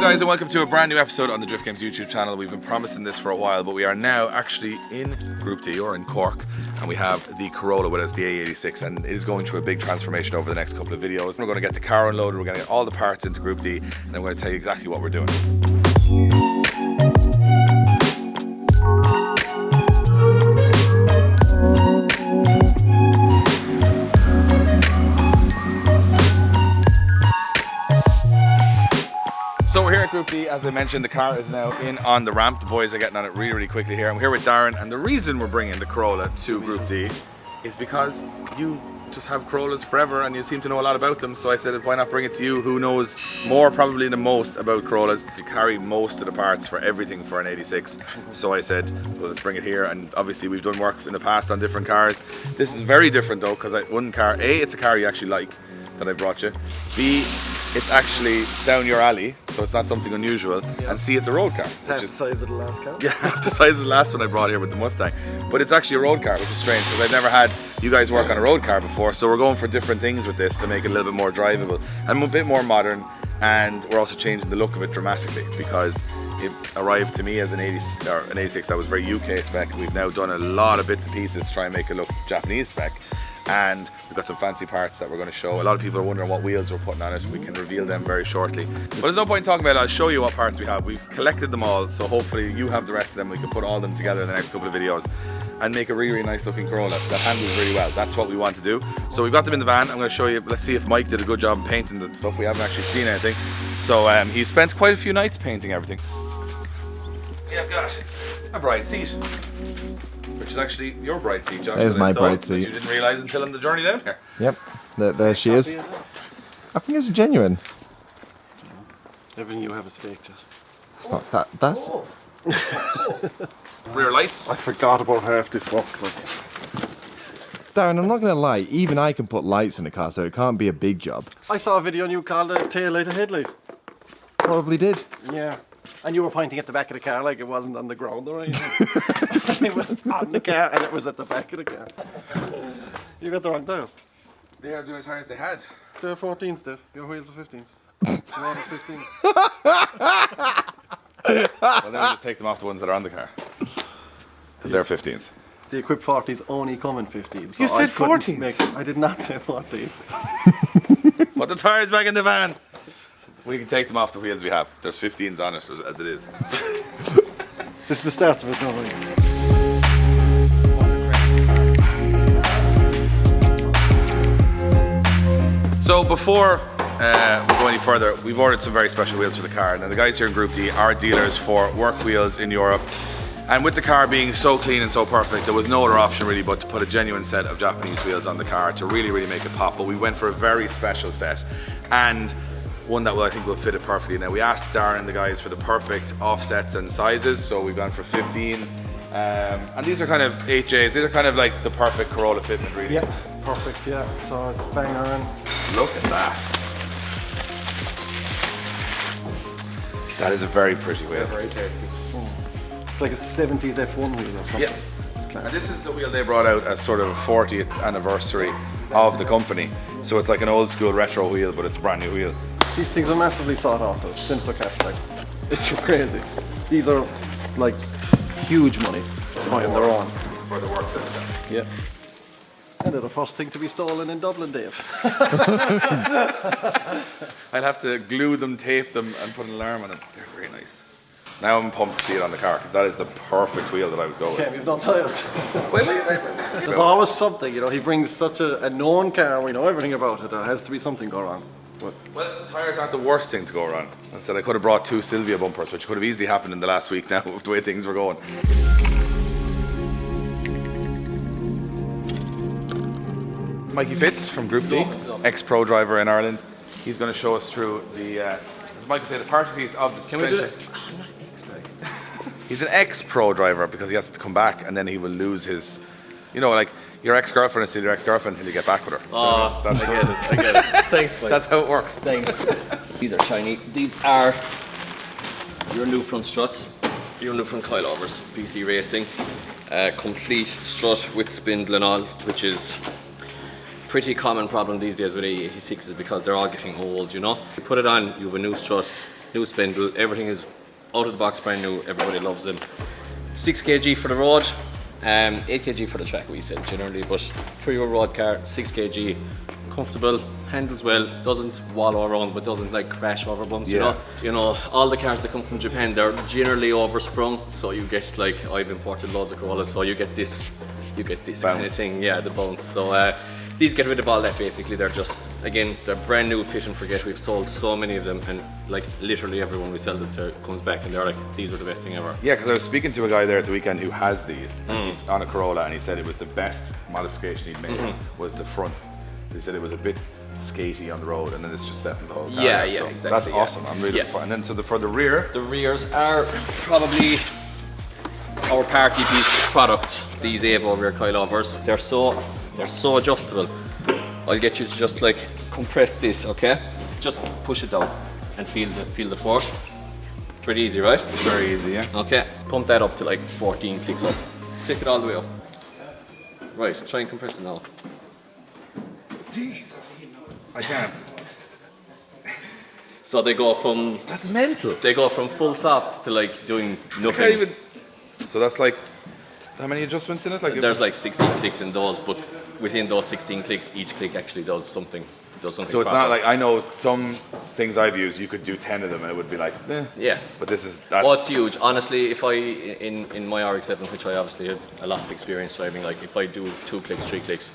guys, and welcome to a brand new episode on the Drift Games YouTube channel. We've been promising this for a while, but we are now actually in Group D, or in Cork, and we have the Corolla with us, the A86, and it is going through a big transformation over the next couple of videos. We're going to get the car unloaded, we're going to get all the parts into Group D, and then we're going to tell you exactly what we're doing. So we're here at Group D. As I mentioned, the car is now in on the ramp. The boys are getting on it really, really quickly here. I'm here with Darren, and the reason we're bringing the Corolla to Group D is because you just have Corollas forever and you seem to know a lot about them. So I said, why not bring it to you, who knows more probably than most about Corollas. You carry most of the parts for everything for an 86. So I said, well, let's bring it here. And obviously we've done work in the past on different cars. This is very different though, because one car, A, it's a car you actually like that I brought you. B, it's actually down your alley, so it's not something unusual. Yeah. And C, it's a road car. Half the size of the last car? Yeah, half the size of the last one I brought here with the Mustang. But it's actually a road car, which is strange, because I've never had you guys work on a road car before, so we're going for different things with this to make it a little bit more drivable and a bit more modern, and we're also changing the look of it dramatically, because it arrived to me as an 86 that was very UK spec. We've now done a lot of bits and pieces to try and make it look Japanese spec. And we've got some fancy parts that we're going to show. A lot of people are wondering what wheels we're putting on it. We can reveal them very shortly. But there's no point in talking about it. I'll show you what parts we have. We've collected them all, so hopefully you have the rest of them. We can put all of them together in the next couple of videos and make a really, really nice looking Corolla that handles really well. That's what we want to do. So we've got them in the van. I'm going to show you. Let's see if Mike did a good job painting the stuff. We haven't actually seen anything. So he spent quite a few nights painting everything. Yeah, I've got a bride seat, which is actually your bride seat, Josh. There's my bride seat. You didn't realise until on the journey down here. Yep, there she is. I think it's genuine. Everything you have is fake, Josh. It's not that. That's. Oh. Rear lights. I forgot about half this work. Darren, I'm not gonna lie. Even I can put lights in the car, so it can't be a big job. I saw a video on you called a tail light, a headlight. Probably did. Yeah. And you were pointing at the back of the car like it wasn't on the ground or anything. It was on the car and it was at the back of the car. You got the wrong tires. They are the only tires they had. They're 14s, Dave. Your wheels are 15s. You're on 15s. Well, then we just take them off the ones that are on the car. Because they're 15s. The equipped 40s only come in 15s. So You said 14s? I did not say 14. Put the tires back in the van. We can take them off the wheels we have. There's 15s on it as it is. This is the start of it, don't worry. So before we go any further, we've ordered some very special wheels for the car. Now the guys here in Group D are dealers for work wheels in Europe. And with the car being so clean and so perfect, there was no other option really but to put a genuine set of Japanese wheels on the car to really, really make it pop. But we went for a very special set, and one that I think will fit it perfectly. Now we asked Darren and the guys for the perfect offsets and sizes, so we've gone for 15. And these are kind of 8Js, these are kind of like the perfect Corolla fitment really. Yeah, perfect, yeah. So it's bang on. Look at that. That is a very pretty wheel. Very tasty. It's like a 70s F1 wheel or something. Yeah. And this is the wheel they brought out as sort of a 40th anniversary of the company. So it's like an old school retro wheel, but it's a brand new wheel. These things are massively sought after, simpler caps like. It's crazy. These are like huge money on their own. For the works of it. Yeah. And they're the first thing to be stolen in Dublin, Dave. I'll have to glue them, tape them, and put an alarm on them. They're very nice. Now I'm pumped to see it on the car, because that is the perfect wheel that I would go with. Shame you've not tires. Wait. There's always something, you know, he brings such a known car, we know everything about it, there has to be something going on. Well, tires aren't the worst thing to go wrong. I said I could have brought 2 Sylvia bumpers, which could have easily happened in the last week now with the way things were going. Mikey Fitz from Group D, ex-pro driver in Ireland. He's going to show us through the, as Michael said, the party piece of the suspension. Can we do it? I'm not ex-like. He's an ex-pro driver because he has to come back and then he will lose his, you know, like your ex-girlfriend is still your ex-girlfriend until you get back with her. Oh, so I get it. Thanks, Mike. That's how it works. Thanks. These are shiny. These are your new front struts, your new front coilovers, PC Racing. Complete strut with spindle and all, which is pretty common problem these days with A86s because they're all getting old, you know. You put it on, you have a new strut, new spindle, everything is out of the box, brand new, everybody loves them. 6 kg for the road, 8 kg for the track we said generally, but for your road car, 6 kg, comfortable, handles well, doesn't wallow around but doesn't like crash over bumps, you know. You know, all the cars that come from Japan, they're generally oversprung, so you get like, I've imported loads of Corollas, so you get this kind of thing, yeah, the bounce. So these get rid of all that basically. They're just, again, they're brand new, fit and forget. We've sold so many of them, and like literally everyone we sell them to comes back and they're like, these are the best thing ever. Yeah, because I was speaking to a guy there at the weekend who has these on a Corolla, and he said it was the best modification he'd made was the front. He said it was a bit skatey on the road, and then it's just setting the whole car. Yeah, out. yeah, So exactly. that's awesome. I'm really looking for. And then for the rear, the rears are probably our party piece product. These Evo rear coilovers, they're so adjustable. I'll get you to just like compress this, okay? Just push it down and feel the force. Pretty easy, right? it's very easy, yeah. Okay, pump that up to like 14 clicks up. Click it all the way up. Right, try and compress it now. Jesus, I can't. So they go from, That's mental. they go from full soft to like doing I nothing. can't even. So that's like, how many adjustments in it? Like There's like 16 clicks in those, but within those 16 clicks, each click actually does something. So it's proper. not like, I know some things I've used, you could do 10 of them and it would be like, eh. Yeah. But this is that. Oh, it's huge. Honestly, if I, in my RX-7, which I obviously have a lot of experience driving, like if I do 2 clicks, 3 clicks,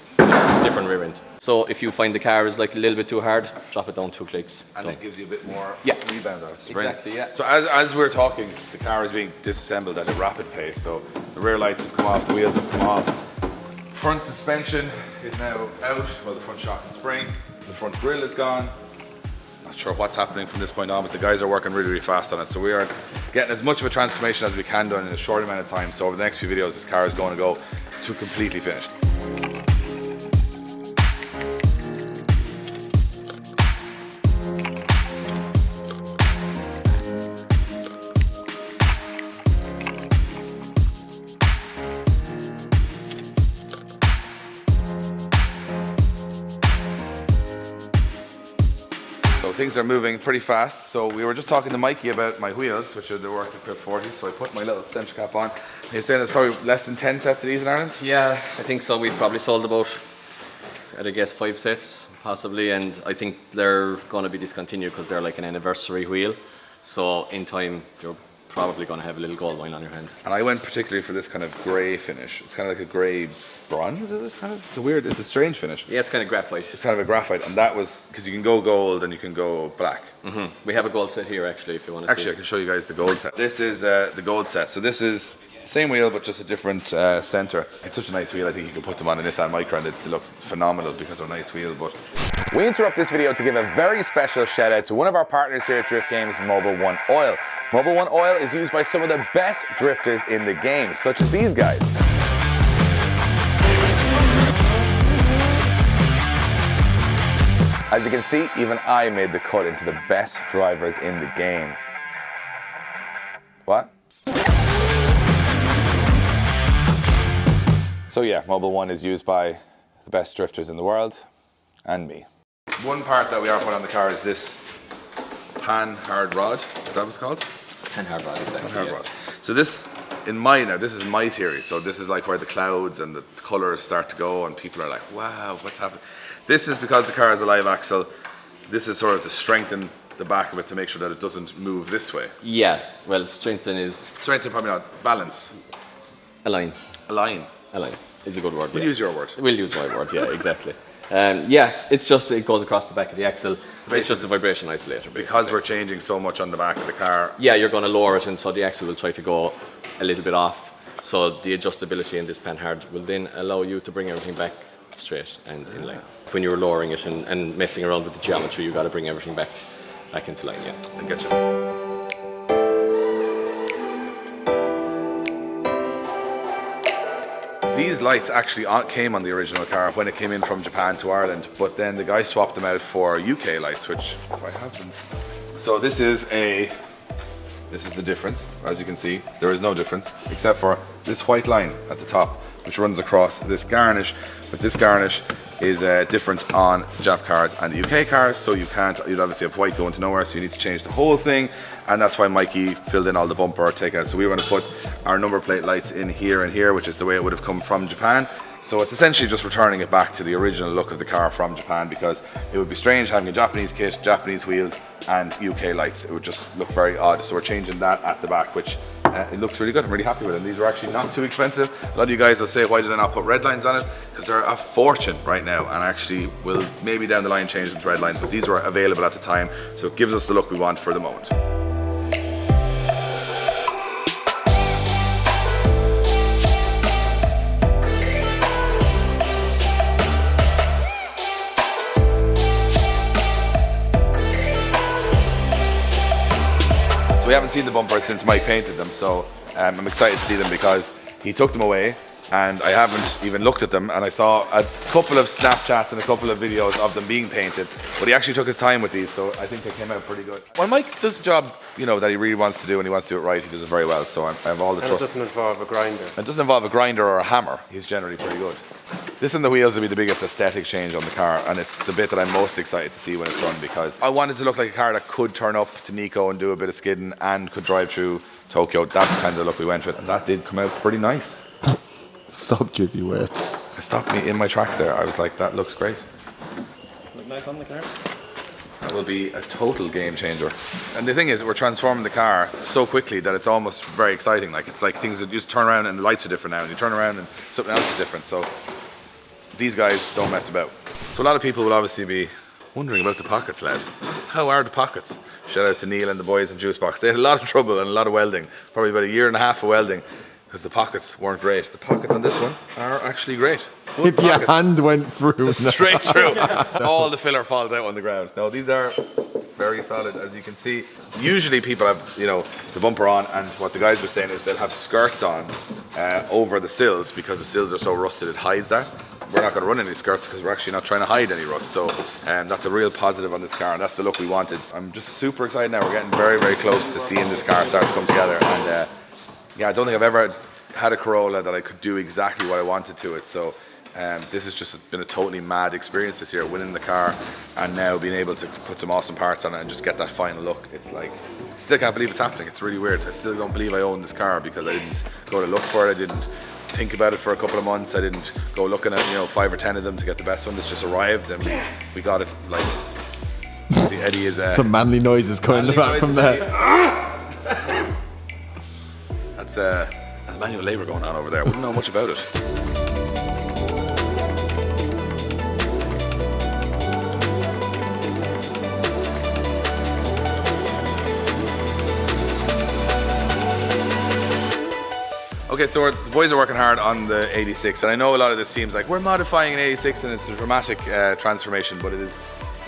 different rear end. So if you find the car is like a little bit too hard, drop it down 2 clicks. And done. it gives you a bit more Yeah. rebound or sprint. Exactly, yeah. So as we're talking, the car is being disassembled at a rapid pace. So the rear lights have come off, the wheels have come off. Front suspension is now out, well, the front shock and spring. The front grille is gone. Not sure what's happening from this point on, but the guys are working really, really fast on it. So we are getting as much of a transformation as we can done in a short amount of time. So over the next few videos, this car is going to go to completely finished. So things are moving pretty fast. So we were just talking to Mikey about my wheels, which are the Work Equip 40. So I put my little center cap on. He was saying there's probably less than 10 sets of these in Ireland. Yeah, I think so. We've probably sold about, I'd guess 5 sets, possibly, and I think they're going to be discontinued because they're like an anniversary wheel. So in time, you're probably going to have a little gold line on your hands. And I went particularly for this kind of grey finish. It's kind of like a grey bronze, is it? Kind of, it's a strange finish. Yeah, it's kind of graphite. It's kind of a graphite, and that was, because you can go gold and you can go black. We have a gold set here actually, if you want to Actually, I see. can show you guys the gold set. This is the gold set. So this is same wheel, but just a different center. It's such a nice wheel. I think you can put them on a Nissan Micra and they'd still look phenomenal because they're a nice wheel. But We interrupt this video to give a very special shout out to one of our partners here at Drift Games, Mobil 1 Oil. Mobil 1 Oil is used by some of the best drifters in the game, such as these guys. As you can see, even I made the cut into the best drivers in the game. What? So yeah, Mobil 1 is used by the best drifters in the world, and me. one part that we are putting on the car is this Panhard rod. Is that what it's called? Panhard rod, exactly. Panhard yeah. rod. So this, this is my theory. So this is like where the clouds and the colors start to go and people are like, wow, what's happening? This is because the car has a live axle. This is sort of to strengthen the back of it to make sure that it doesn't move this way. Yeah, well, strengthen is Strengthen, probably not. Balance. align. Align. Align is a good word. We'll yeah. use your word. We'll use my word, yeah, exactly. Yeah, it's just, it goes across the back of the axle. It's just a vibration isolator, basically. Because we're changing so much on the back of the car. Yeah, you're going to lower it, and so the axle will try to go a little bit off. So the adjustability in this Panhard will then allow you to bring everything back straight and in line. When you're lowering it and messing around with the geometry, you've got to bring everything back into line, yeah. I get you. These lights actually came on the original car when it came in from Japan to Ireland, but then the guy swapped them out for UK lights, which if I have them. So this is the difference. As you can see, there is no difference except for this white line at the top, which runs across this garnish. But this garnish is different on the Jap cars and the UK cars, so you'd obviously have white going to nowhere, so you need to change the whole thing, and that's why Mikey filled in all the bumper takeout. So we were going to put our number plate lights in here and here, which is the way it would have come from Japan. So it's essentially just returning it back to the original look of the car from Japan, because it would be strange having a Japanese kit, Japanese wheels and UK lights. It would just look very odd. So we're changing that at the back, which it looks really good. I'm really happy with them. These are actually not too expensive. A lot of you guys will say, why did I not put red lines on it? Because they're a fortune right now, and actually will maybe down the line change them to red lines, but these were available at the time, so it gives us the look we want for the moment. We haven't seen the bumpers since Mike painted them, so I'm excited to see them because he took them away and I haven't even looked at them, and I saw a couple of Snapchats and a couple of videos of them being painted, but he actually took his time with these, so I think they came out pretty good. When Mike does a job, you know, that he really wants to do and he wants to do it right, he does it very well, so I have all the trust. And it doesn't involve a grinder. It doesn't involve a grinder or a hammer. He's generally pretty good. This and the wheels will be the biggest aesthetic change on the car, and it's the bit that I'm most excited to see when it's done, because I wanted to look like a car that could turn up to Nico and do a bit of skidding and could drive through Tokyo. That's kind of the look we went with, and that did come out pretty nice. Stop Jiffy Wets. It stopped me in my tracks there. I was like, that looks great. Look nice on the car. That will be a total game changer. And the thing is, we're transforming the car so quickly that it's almost very exciting. Like, it's like things that you just turn around and the lights are different now, and you turn around and something else is different. So these guys don't mess about. So a lot of people will obviously be wondering about the pockets, lad. How are the pockets? Shout out to Neil and the boys in Juicebox. They had a lot of trouble and a lot of welding. Probably about a year and a half of welding, because the pockets weren't great. The pockets on this one are actually great. If your hand went through. Just straight through. All the filler falls out on the ground. No, these are very solid, as you can see. Usually people have, you know, the bumper on, and what the guys were saying is they'll have skirts on over the sills, because the sills are so rusted it hides that. We're not going to run any skirts because we're actually not trying to hide any rust, so that's a real positive on this car, and that's the look we wanted. I'm just super excited now. We're getting very, very close to seeing this car start to come together, and yeah, I don't think I've ever had a Corolla that I could do exactly what I wanted to it, so this has just been a totally mad experience this year, winning the car and now being able to put some awesome parts on it and just get that final look. It's like, I still can't believe it's happening. It's really weird. I still don't believe I own this car, because I didn't go to look for it. I didn't think about it for a couple of months. I didn't go looking at, you know, 5 or 10 of them to get the best one. This just arrived and we got it. Like, see, Eddie is some manly noises coming in the back from there. That's manual labour going on over there. I wouldn't know much about it. Okay, so the boys are working hard on the 86, and I know a lot of this seems like we're modifying an 86 and it's a dramatic transformation, but it is,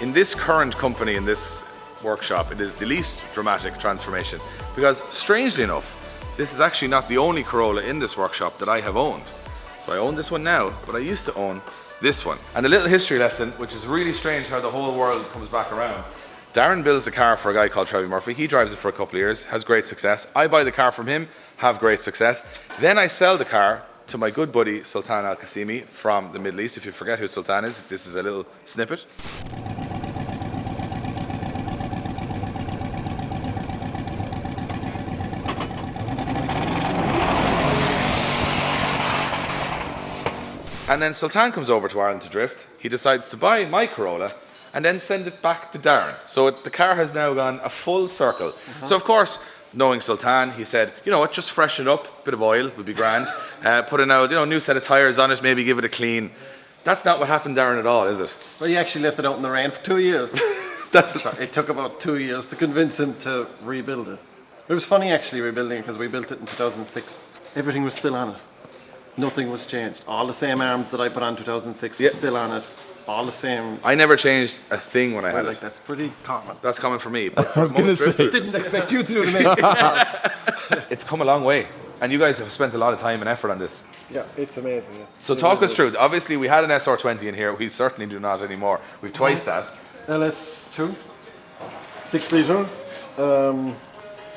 in this current company, in this workshop, it is the least dramatic transformation, because strangely enough, this is actually not the only Corolla in this workshop that I have owned. So I own this one now, but I used to own this one. And a little history lesson, which is really strange how the whole world comes back around. Darren builds the car for a guy called Trevi Murphy. He drives it for a couple of years, has great success. I buy the car from him, have great success. Then I sell the car to my good buddy Sultan Al Qasimi from the Middle East. If you forget who Sultan is, this is a little snippet. And then Sultan comes over to Ireland to drift. He decides to buy my Corolla and then send it back to Darren. So the car has now gone a full circle. So of course, knowing Sultan, he said, you know what, just freshen it up, bit of oil would be grand. Put in a new set of tyres on it, maybe give it a clean. That's not what happened, Darren, at all, is it? Well, you actually left it out in the rain for 2 years. It took about 2 years to convince him to rebuild it. It was funny actually rebuilding it, because we built it in 2006. Everything was still on it. Nothing was changed. All the same arms that I put on 2006 were still on it. All the same. I never changed a thing when I had like it. That's pretty common. That's common for me. But I was going to say. Didn't expect you to do it. It's come a long way. And you guys have spent a lot of time and effort on this. Yeah, it's amazing. Yeah. So talk us through. Obviously, we had an SR20 in here. We certainly do not anymore. We've twice that. LS2, 6 litre,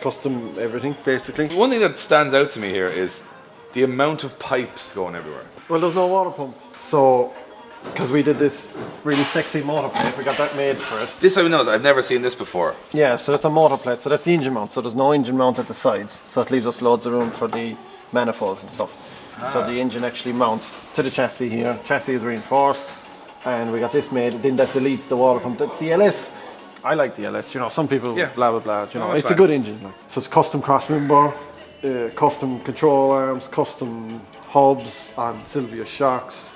custom everything basically. One thing that stands out to me here is the amount of pipes going everywhere. Well, there's no water pump, so because we did this really sexy motor plate, we got that made for it. This I know, I've never seen this before. Yeah, so that's a motor plate, so that's the engine mount, so there's no engine mount at the sides, so it leaves us loads of room for the manifolds and stuff. So the engine actually mounts to the chassis here. Chassis is reinforced, and we got this made. Then that deletes the water pump. The LS, I like the LS. You know, some people blah blah blah. You know, it's a good engine. Like. So it's custom cross member, custom control arms, custom hubs on Sylvia shocks.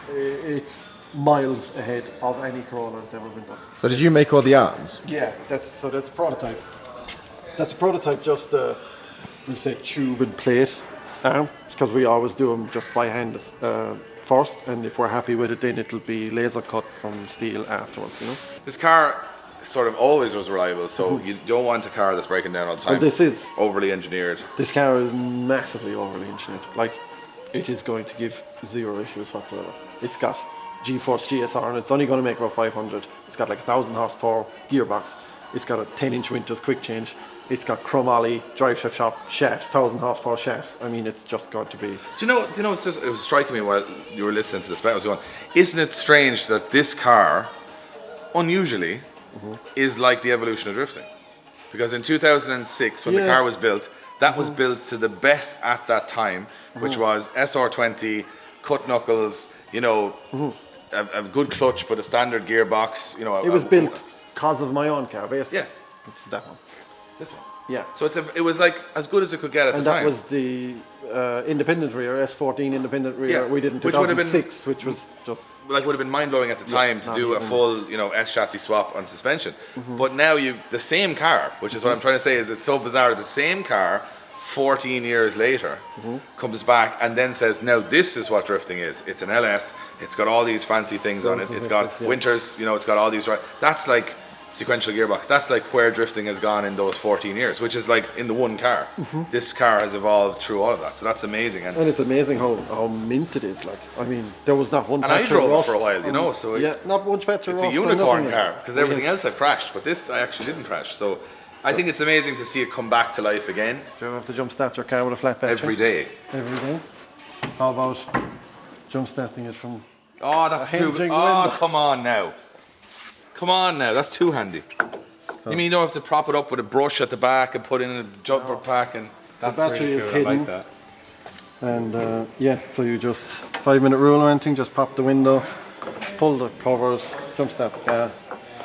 It's miles ahead of any Corolla that's ever been done. So did you make all the arms? Yeah, that's a prototype. That's a prototype, just we'll say tube and plate arm, because we always do them just by hand first, and if we're happy with it, then it'll be laser cut from steel afterwards. You know. This car sort of always was reliable, so you don't want a car that's breaking down all the time. And this is overly engineered. This car is massively overly engineered. Like, it is going to give zero issues whatsoever. It's got G-Force GSR, and it's only going to make about 500. It's got like 1,000 horsepower gearbox. It's got a 10-inch Winters quick change. It's got chromoly drive shaft shafts, 1,000 horsepower shafts. I mean, it's just going to be. Do you know? It's just, it was striking me while you were listening to the spec. I was going, isn't it strange that this car, unusually, is like the evolution of drifting? Because in 2006, when the car was built, that was built to the best at that time, which was SR20, cut knuckles. You know, a good clutch, but a standard gearbox. You know, it was built because of my own car, basically. Yeah, it's that one. This one. Yeah. So it was like as good as it could get at the time. And that was the independent rear, S14 independent rear. Yeah. We did in Which would have been 2006, which was just like would have been mind blowing at the time to do a full, you know, S chassis swap on suspension. But now the same car, which is what I'm trying to say, is it's so bizarre. The same car, 14 years later, comes back and then says, now this is what drifting is. It's an LS. It's got all these fancy things on it. It's got Winters. You know, it's got all these. That's like sequential gearbox. That's like where drifting has gone in those 14 years, which is like in the one car. This car has evolved through all of that, so that's amazing. And it's amazing how mint it is. Like, I mean, there was not one. And I drove it for a while, you know. So not one patch of it's rust. a unicorn car because everything else I've crashed, but this I actually didn't crash. So I think it's amazing to see it come back to life again. Do you have to jump start your car with a flat patch? Every day. Every day. How about jump starting it from? Oh, that's too. Oh, come on now. Come on now, that's too handy. You mean you don't have to prop it up with a brush at the back and put in a jumper pack and the battery really is cool. hidden. I like that. And so you just 5-minute rule or anything, just pop the window, pull the covers, jump start the car.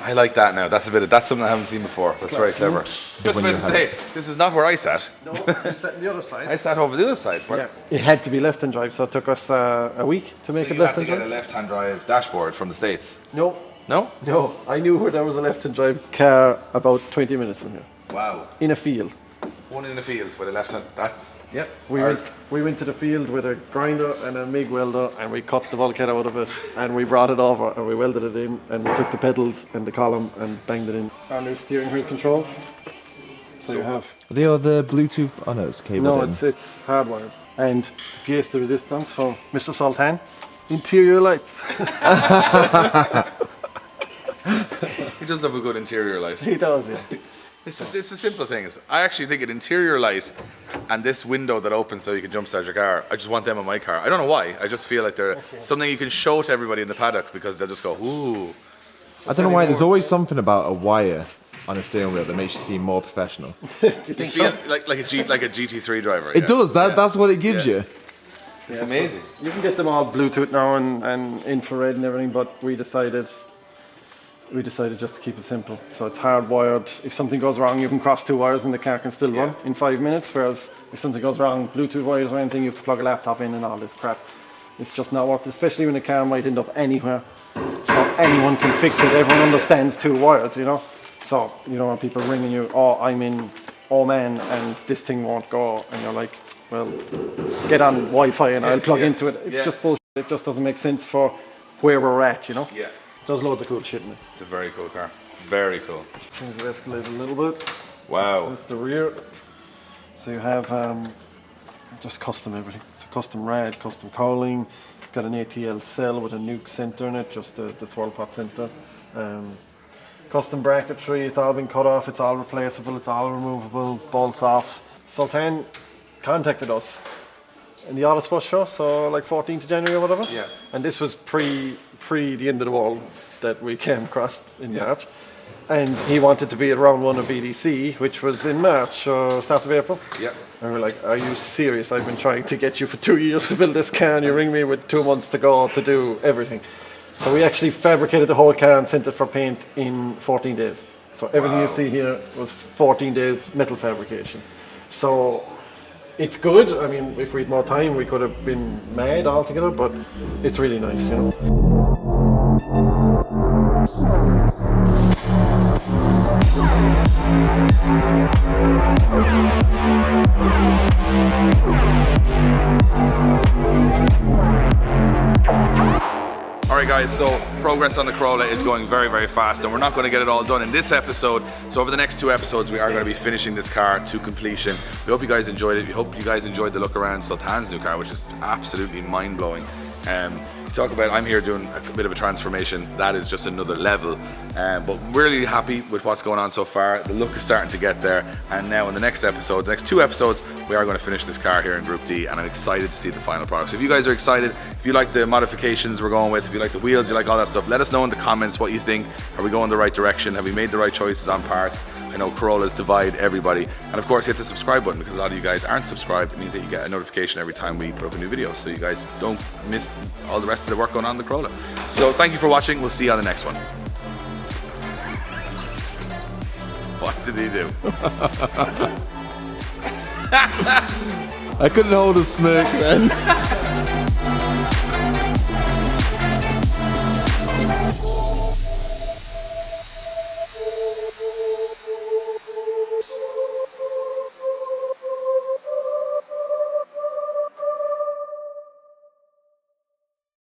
I like that now. That's something I haven't seen before. That's very clever. Just about to say, this is not where I sat. No, you sat on the other side. I sat over the other side. Yeah, it had to be left-hand drive, so it took us a week to make it you had to left-hand get drive. a left-hand drive dashboard from the States. No, No? I knew where there was a left-hand drive car about 20 minutes from here, Wow. in a field. One in the field with a left-hand. That's yep. We went to the field with a grinder and a MIG welder, and we cut the bulkhead out of it, and we brought it over and we welded it in, and we took the pedals and the column and banged it in. Our new steering wheel controls. So you have. Are they all the Bluetooth? Oh no, it's cable. No, it's hardwired. And pièce de resistance for Mr. Sultan. Interior lights. He does love a good interior light. He does, yeah. It's a simple thing. I actually think an interior light and this window that opens so you can jump start your car, I just want them on my car. I don't know why. I just feel like they're something you can show to everybody in the paddock because they'll just go, ooh. I don't know why. There's always something about a wire on a steering wheel that makes you seem more professional. Do you think so? Like a GT3 driver. It does. That's what it gives you. It's amazing. So you can get them all Bluetooth now and infrared and everything, but we decided just to keep it simple. So it's hardwired. If something goes wrong, you can cross 2 wires and the car can still run in 5 minutes. Whereas if something goes wrong, Bluetooth wires or anything, you have to plug a laptop in and all this crap. It's just not worth it, especially when the car might end up anywhere. So anyone can fix it. Everyone understands 2 wires, you know. So you don't want people ringing you, oh, I'm in Oman and this thing won't go. And you're like, well, get on Wi-Fi and I'll plug into it. It's just bullshit. It just doesn't make sense for where we're at, you know. Yeah. Does loads of cool shit in it. It's a very cool car. Very cool. Things have escalated a little bit. Wow. That's the rear. So you have just custom everything. So custom rad, custom cowling. It's got an ATL cell with a nuke center in it, just the swirl pot center. Custom bracketry, it's all been cut off, it's all replaceable, it's all removable, bolts off. Sultan contacted us in the Autosport show, so like 14th of January or whatever. Yeah. And this was pre the end of the world that we came across in March. And he wanted to be at round 1 of BDC, which was in March or start of April. Yeah. And we're like, are you serious? I've been trying to get you for 2 years to build this car, and you ring me with 2 months to go to do everything. So we actually fabricated the whole car and sent it for paint in 14 days. So everything you see here was 14 days metal fabrication. So it's good. I mean, if we had more time, we could have been mad altogether, but it's really nice, you know. Alright guys, so progress on the Corolla is going very, very fast, and we're not going to get it all done in this episode. So over the next 2 episodes we are going to be finishing this car to completion. We hope you guys enjoyed it. We hope you guys enjoyed the look around Sultan's new car, which is absolutely mind-blowing. Talk about, I'm here doing a bit of a transformation. That is just another level, but we're really happy with what's going on so far. The look is starting to get there, and now in the next episode, the next 2 episodes, we are going to finish this car here in Group D, and I'm excited to see the final product. So if you guys are excited, if you like the modifications we're going with, if you like the wheels, you like all that stuff, let us know in the comments what you think. Are we going the right direction? Have we made the right choices on parts? I know Corollas divide everybody. And of course hit the subscribe button, because a lot of you guys aren't subscribed. It means that you get a notification every time we put up a new video, so you guys don't miss all the rest of the work going on in the Corolla. So thank you for watching. We'll see you on the next one. What did he do? I couldn't hold a smirk then.